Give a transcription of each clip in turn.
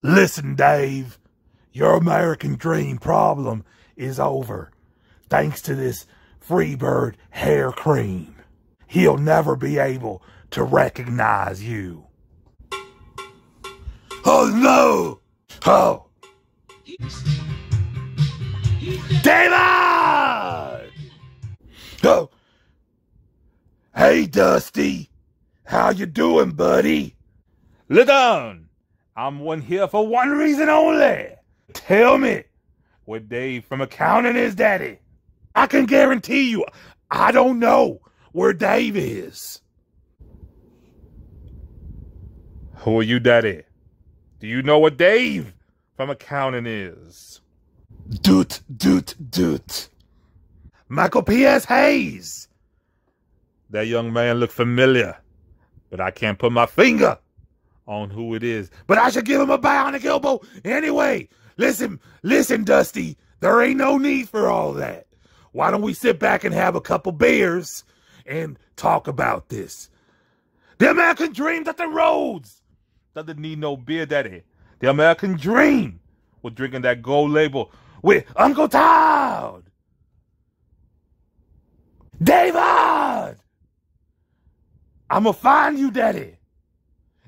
Listen, Dave, your American dream problem is over. Thanks to this Freebird hair cream. He'll never be able to recognize you. Oh no! Oh! David! Oh! Hey, Dusty! How you doing, buddy? Look on! I'm one here for one reason only. Tell me where Dave from accounting is, Daddy. I can guarantee you, I don't know where Dave is. Who are you, Daddy? Do you know what Dave from accounting is? Doot. Michael P.S. Hayes. That young man looked familiar, but I can't put my finger on who it is. But I should give him a bionic elbow anyway. Listen, Dusty, there ain't no need for all that. Why don't we sit back and have a couple beers and talk about this? The American dream that the roads doesn't need no beer, Daddy. The American dream was drinking that gold label with Uncle Todd. David! I'ma find you, Daddy.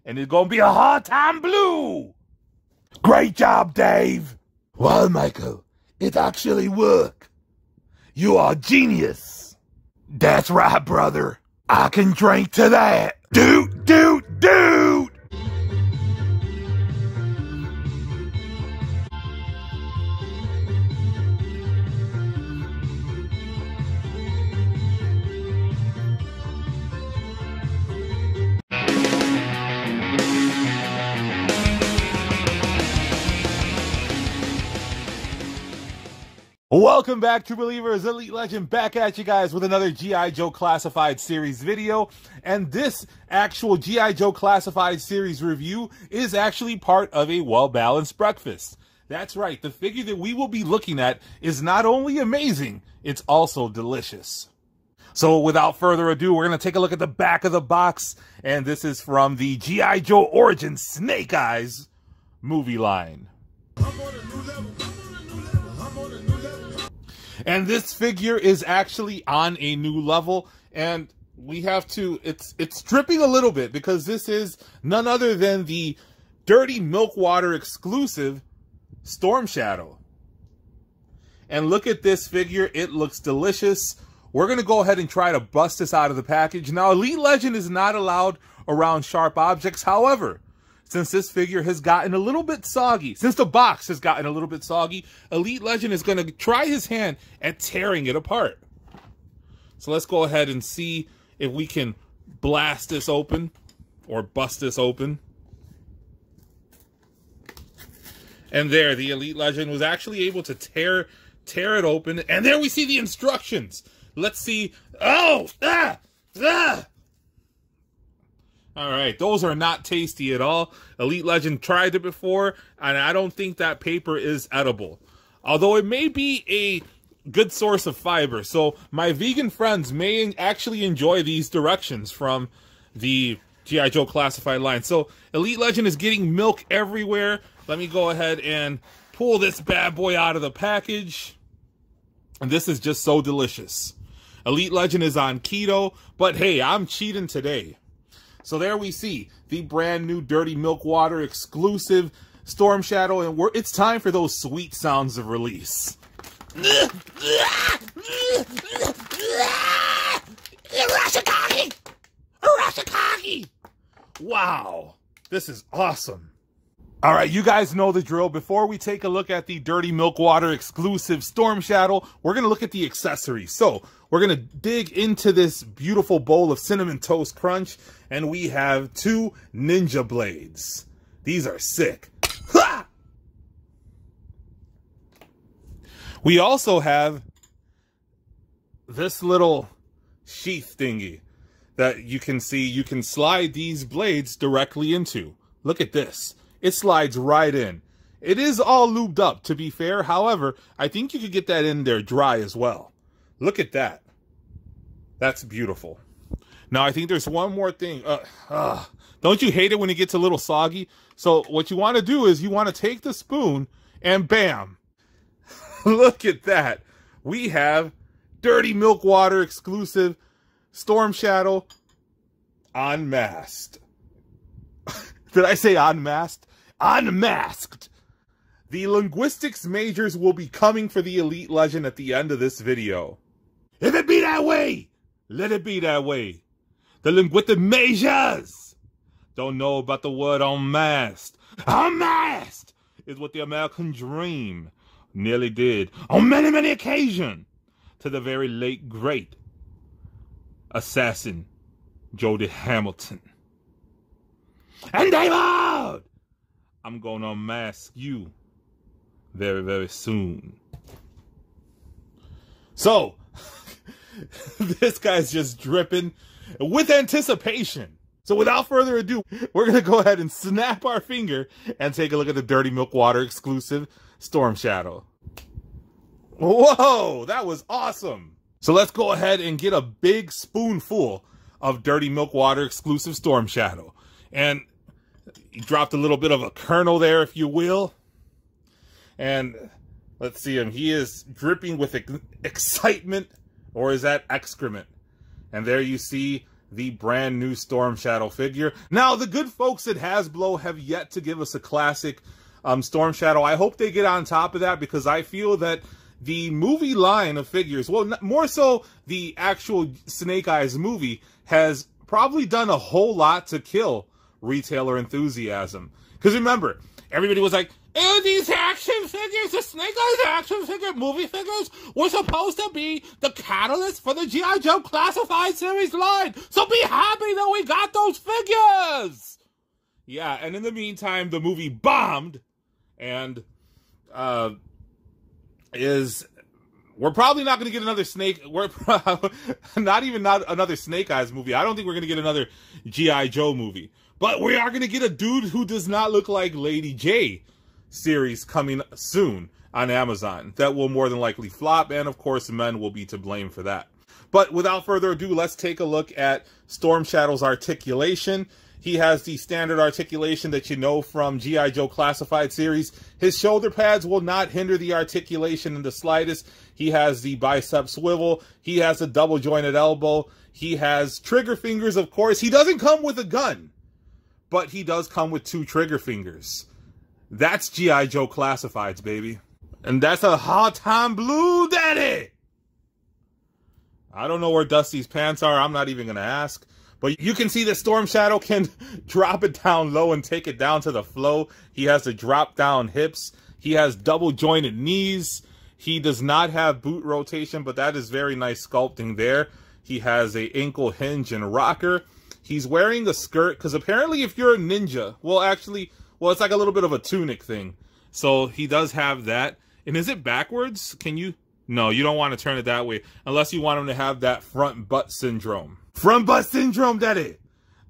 And it's gonna be a hard time blue. Great job, Dave. Well, Michael, it actually worked. You are a genius. That's right, brother. I can drink to that. Doot. Welcome back, True Believers. Elite Legend back at you guys with another G.I. Joe Classified Series video. And this actual G.I. Joe Classified Series review is actually part of a well-balanced breakfast. That's right, the figure that we will be looking at is not only amazing, it's also delicious. So without further ado, we're going to take a look at the back of the box. And this is from the G.I. Joe Origins Snake Eyes movie line. And this figure is actually on a new level, and we have to, it's dripping a little bit because this is none other than the Dirty Milkwater exclusive Storm Shadow. And look at this figure, it looks delicious. We're going to go ahead and try to bust this out of the package. Now, Elite Legend is not allowed around sharp objects. However, since this figure has gotten a little bit soggy, since the box has gotten a little bit soggy, Elite Legend is going to try his hand at tearing it apart. So let's go ahead and see if we can blast this open or bust this open. And there, the Elite Legend was actually able to tear it open. And there we see the instructions. Let's see. Oh! All right, those are not tasty at all. Elite Legend tried it before, and I don't think that paper is edible. Although it may be a good source of fiber, so my vegan friends may actually enjoy these directions from the G.I. Joe Classified line. So Elite Legend is getting milk everywhere. Let me go ahead and pull this bad boy out of the package. And this is just so delicious. Elite Legend is on keto, but hey, I'm cheating today. So there we see the brand new Dirty Milkwater exclusive Storm Shadow, and it's time for those sweet sounds of release. Wow, this is awesome. All right, you guys know the drill. Before we take a look at the Dirty Milkwater exclusive Storm Shadow, we're going to look at the accessories. So we're going to dig into this beautiful bowl of Cinnamon Toast Crunch, and we have 2 ninja blades. These are sick. Ha! We also have this little sheath thingy that you can see you can slide these blades directly into. Look at this. It slides right in. It is all lubed up, to be fair. However, I think you could get that in there dry as well. Look at that. That's beautiful. Now, I think there's one more thing. Don't you hate it when it gets a little soggy? So what you want to do is you want to take the spoon and bam. Look at that. We have Dirty Milkwater exclusive Storm Shadow Unmasked. Did I say unmasked? Unmasked. The linguistics majors will be coming for the Elite Legend at the end of this video. If it be that way, let it be that way. The linguistic majors don't know about the word unmasked. Unmasked is what the American dream nearly did on many, many occasions to the very late, great assassin, Jody Hamilton. And David, I'm going to unmask you very, very soon. So, this guy's just dripping with anticipation. So without further ado, we're going to go ahead and snap our finger and take a look at the Dirty Milkwater exclusive Storm Shadow. Whoa, that was awesome. So let's go ahead and get a big spoonful of Dirty Milkwater exclusive Storm Shadow. And he dropped a little bit of a kernel there, if you will. And let's see him. He is dripping with excitement, or is that excrement? And there you see the brand new Storm Shadow figure. Now, the good folks at Hasbro have yet to give us a classic Storm Shadow. I hope they get on top of that, because I feel that the movie line of figures, well, more so the actual Snake Eyes movie, has probably done a whole lot to kill retailer enthusiasm. Because remember, everybody was like, "Oh, these action figures, the Snake Eyes action figure movie figures were supposed to be the catalyst for the G.I. Joe Classified Series line. So be happy that we got those figures." Yeah, and in the meantime, the movie bombed, and we're probably not going to get another not another Snake Eyes movie. I don't think we're going to get another G.I. Joe movie. But we are going to get a dude who does not look like Lady J series coming soon on Amazon. That will more than likely flop, and of course, men will be to blame for that. But without further ado, let's take a look at Storm Shadow's articulation. He has the standard articulation that you know from G.I. Joe Classified Series. His shoulder pads will not hinder the articulation in the slightest. He has the bicep swivel. He has a double jointed elbow. He has trigger fingers, of course. He doesn't come with a gun, but he does come with 2 trigger fingers. That's G.I. Joe Classifieds, baby. And that's a hot time blue, daddy! I don't know where Dusty's pants are. I'm not even going to ask. But you can see that Storm Shadow can drop it down low and take it down to the flow. He has the drop down hips. He has double jointed knees. He does not have boot rotation, but that is very nice sculpting there. He has a ankle hinge and rocker. He's wearing a skirt, because apparently if you're a ninja, well, it's like a little bit of a tunic thing. So he does have that. And is it backwards? Can you? No, you don't want to turn it that way, unless you want him to have that front butt syndrome. Front butt syndrome, daddy!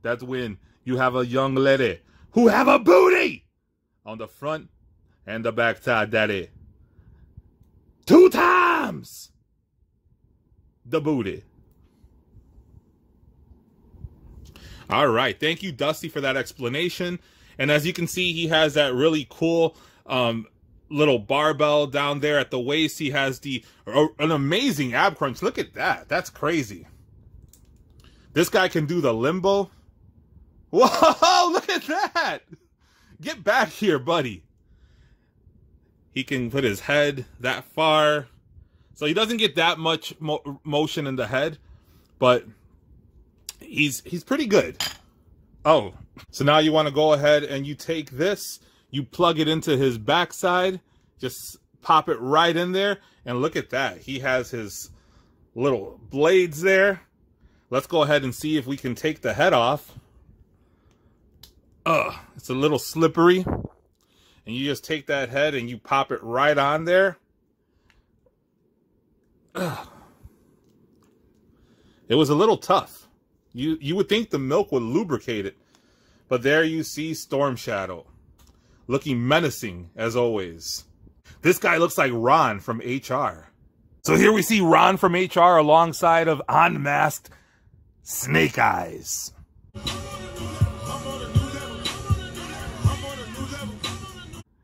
That's when you have a young lady who have a booty on the front and the back side, daddy. 2 times the booty. All right, thank you, Dusty, for that explanation. And as you can see, he has that really cool little barbell down there at the waist. He has an amazing ab crunch. Look at that. That's crazy. This guy can do the limbo. Whoa, look at that. Get back here, buddy. He can put his head that far. So he doesn't get that much motion in the head, but he's pretty good. Oh, so now you want to go ahead and you take this, you plug it into his backside, just pop it right in there, and look at that. He has his little blades there. Let's go ahead and see if we can take the head off. It's a little slippery. And you just take that head and you pop it right on there. It was a little tough. You would think the milk would lubricate it. But there you see Storm Shadow, looking menacing as always. This guy looks like Ron from HR. So here we see Ron from HR alongside of Unmasked Snake Eyes.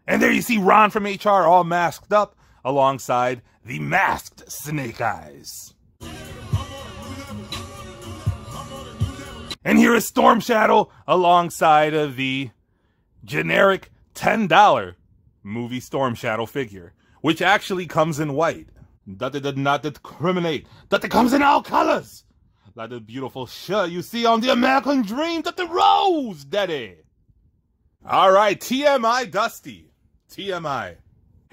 And there you see Ron from HR all masked up alongside the masked Snake Eyes. And here is Storm Shadow alongside of the generic $10 movie Storm Shadow figure, which actually comes in white. That it does not discriminate. That it comes in all colors. Like the beautiful shirt you see on the American Dream, that the Rose Daddy. All right, TMI Dusty. TMI.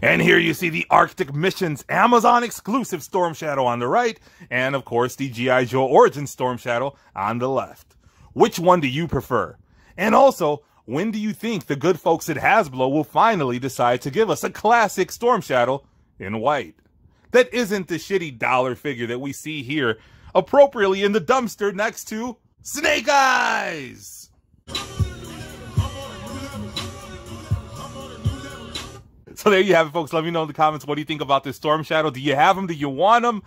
And here you see the Arctic Missions Amazon exclusive Storm Shadow on the right, and of course the G.I. Joe Origin Storm Shadow on the left. Which one do you prefer? And also, when do you think the good folks at Hasbro will finally decide to give us a classic Storm Shadow in white? That isn't the shitty dollar figure that we see here appropriately in the dumpster next to Snake Eyes! So there you have it, folks. Let me know in the comments, what do you think about this Storm Shadow? Do you have them? Do you want them?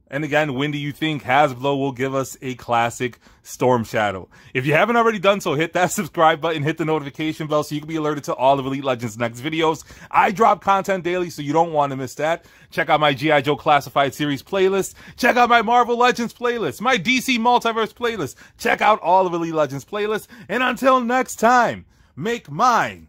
And again, when do you think Hasbro will give us a classic Storm Shadow? If you haven't already done so, hit that subscribe button, hit the notification bell so you can be alerted to all of Elite Legends' next videos. I drop content daily, so you don't want to miss that. Check out my G.I. Joe Classified Series playlist. Check out my Marvel Legends playlist, my DC Multiverse playlist. Check out all of Elite Legends playlists. And until next time, make mine